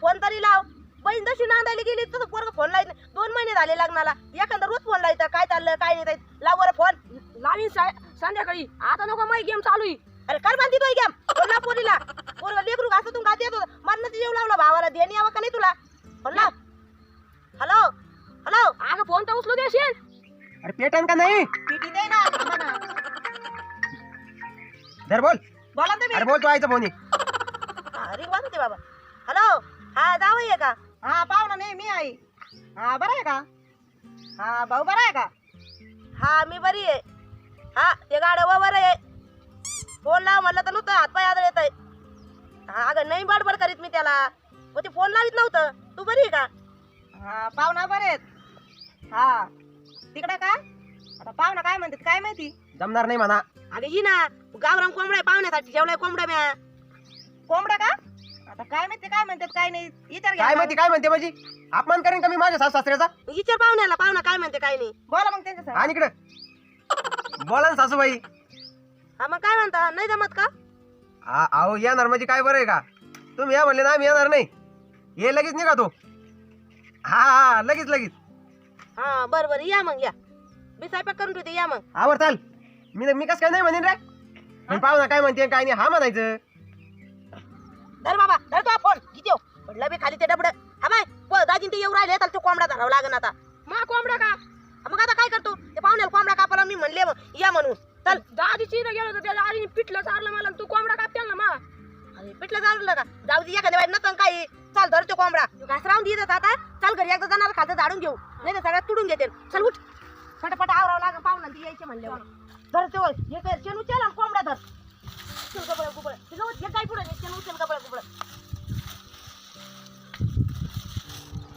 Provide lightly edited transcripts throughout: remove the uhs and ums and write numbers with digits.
Phone तरी लाव. बहीण जशी नांदायला गेली तसं पोरग फोन लावत नाही. 2 महिने झाले लग्नाला, एखादा रोज फोन लावायचा. काय चाललं काय नाही. लाव बरं फोन. लावीन संध्याकाळी. आता नको माझी गेम चालू आहे. अरे काय बांधी तो गेम फोन लाव पोरीला. पोरग लेकरू घासातून गात येत होतं. मरणाचं जेव लावला भावाला. देणी यावं का नाही तुला? फोन लाव. Hello hello. अगं फोन तर उचलू देशील. अरे पेटन का नाही? पीटी दे ना. थांबा ना. धर बोल. बोला तुम्ही. अरे बोल तू आईचा फोन आहे. रिंग वाजते बाबा. हॅलो. हा जावई आहे का? हा पाहुणा नाही मी आई. हा बरं आहे का? हा भाऊ बरा आहे का? हा मी बरी आहे. हा ते गाडव बरं आहे. फोन लाव म्हणलं तर नुसतं हातपाय आदळ येत आहे. हा अगं नाही बडबड करीत मी त्याला. मग ते फोन लावित नव्हतं. तू बरी आहे का? हा पाहुणा बरे आहेत. हा तिकडे का? आता पाहुणा काय म्हणतात काय माहिती. जमणार नाही म्हणा. अगं ही ना गावराम कोंबड्या पाहुण्यासाठी जेवलाय कोंबड्या म्या. कोंबड्या का? आता काय माहिती काय म्हणतात काय नाही. विचार काय माहिती काय म्हणते माझी? अपमान करेन का मी माझ्या सासू सासऱ्याचा? विचार पाहुण्याला. पाहुणा काय म्हणते काय नाही. बोला मग त्यांच्या. आणि इकडे बोला ना सासूबाई. हा मग काय म्हणता नाही जमत का? अहो येणार म्हणजे काय बरं आहे का? तुम्ही या म्हणले ना आम्ही येणार नाही. ये लगेच निघा तो. हा हा लगेच लगेच. हा बरं बरं या मग या. मी स्वयंपाक करून ठेवते या मग. आवर चाल. मी कस काय नाही म्हणेन रे. पण पाहुणा काय म्हणते काय नाही हा म्हणायचं. धर बाबा धर तो फोन. किती हो पडलं बी खाली ते डबड. हा बाय दाजीन ते येऊ राहिले तर तो कोंबडा धरावा लागेल आता. मा कोंबडा का? मग आता काय करतो ते पाहुण्याला कोंबडा कापाला मी म्हणले या म्हणून. चल. दादीची इथं गेलो तर त्या दादीने पिठलं चारलं मला. तू कोंबडा कापतेल ना मा. अरे पिठलं चाललं का? जाऊ दे एखाद्या बाई नसन काही. चाल धर तो कोंबडा. घास राहून देत आता. चल घरी एकदा जाणार खातं झाडून घेऊ. नाही तर सगळ्यात तुडून घेते. चल उठ. फटाफट आवरावं लागेल पाहुणा ती यायचे म्हणल्यावर. धर तो हे कर शेण उचल आणि कोंबडा धर. चल गबळ गुबळ हे जाऊ हे काय पुढे शेण उचल गबळ गुबळ.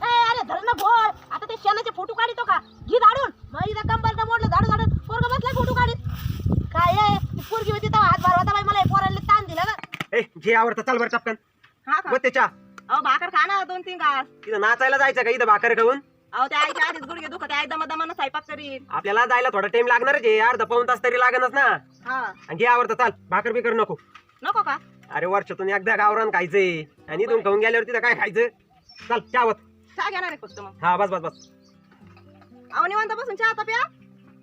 अरे धर ना बोल. आता ते शेणाचे फोटो काढतो का? घी झाडून. मग इथं कंबरचं मोडलं झाडू झाडून पोरग बसलाय फोटो काढीत. काय आहे ती पोरगी होती तेव्हा हात भरवता बाई मला पोरांनी ताण दिला ना. ए जे आवडतं चल बरं टपकन. हा मग त्याच्या अहो भाकर खा ना 2-3 घास. तिथं नाचायला जायचं का? इथं भाकर खाऊन अहो त्या आईच्या आधीच गुडघे दुखत आहे. दमादमानं स्वयंपाक करीन. आपल्याला जायला थोडा टाइम लागणारच आहे. अर्धा पाऊण तास तरी लागणच ना. हा आणि जे आवडतं चाल भाकर बिकर नको. नको का? अरे वर्षातून एकदा गावरान खायचंय. आणि इथून खाऊन गेल्यावर तिथं काय खायचं? चल चावत. चहा घेणार आहे फक्त मग. हा बस बस बस. अहो निवांत बसून चहा आता प्या.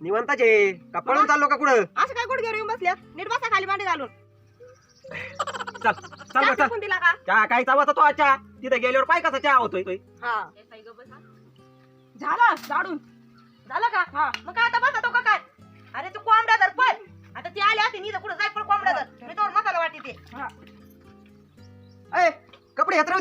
निवांताचे का पळून चाललो का कुठं? असं काय गुडघे येऊन बसल्या. नीट बसा खाली मांडी घालून. चल चल चहा बस चल. टाकून दिला का? चहा काय चावाचा तो चहा तिथं गेल्यावर पाय कसा चहा होतोय. हा झालं झाडून. झालं का? हा मग काय आता बसा तो का काय? अरे तू कोंबड्या धर पण. आता ती आली असते कुठं जाय पण कोंबड्या धर. मी तोवर मसाला वाटी ते. ए कपडे हात राहू दे.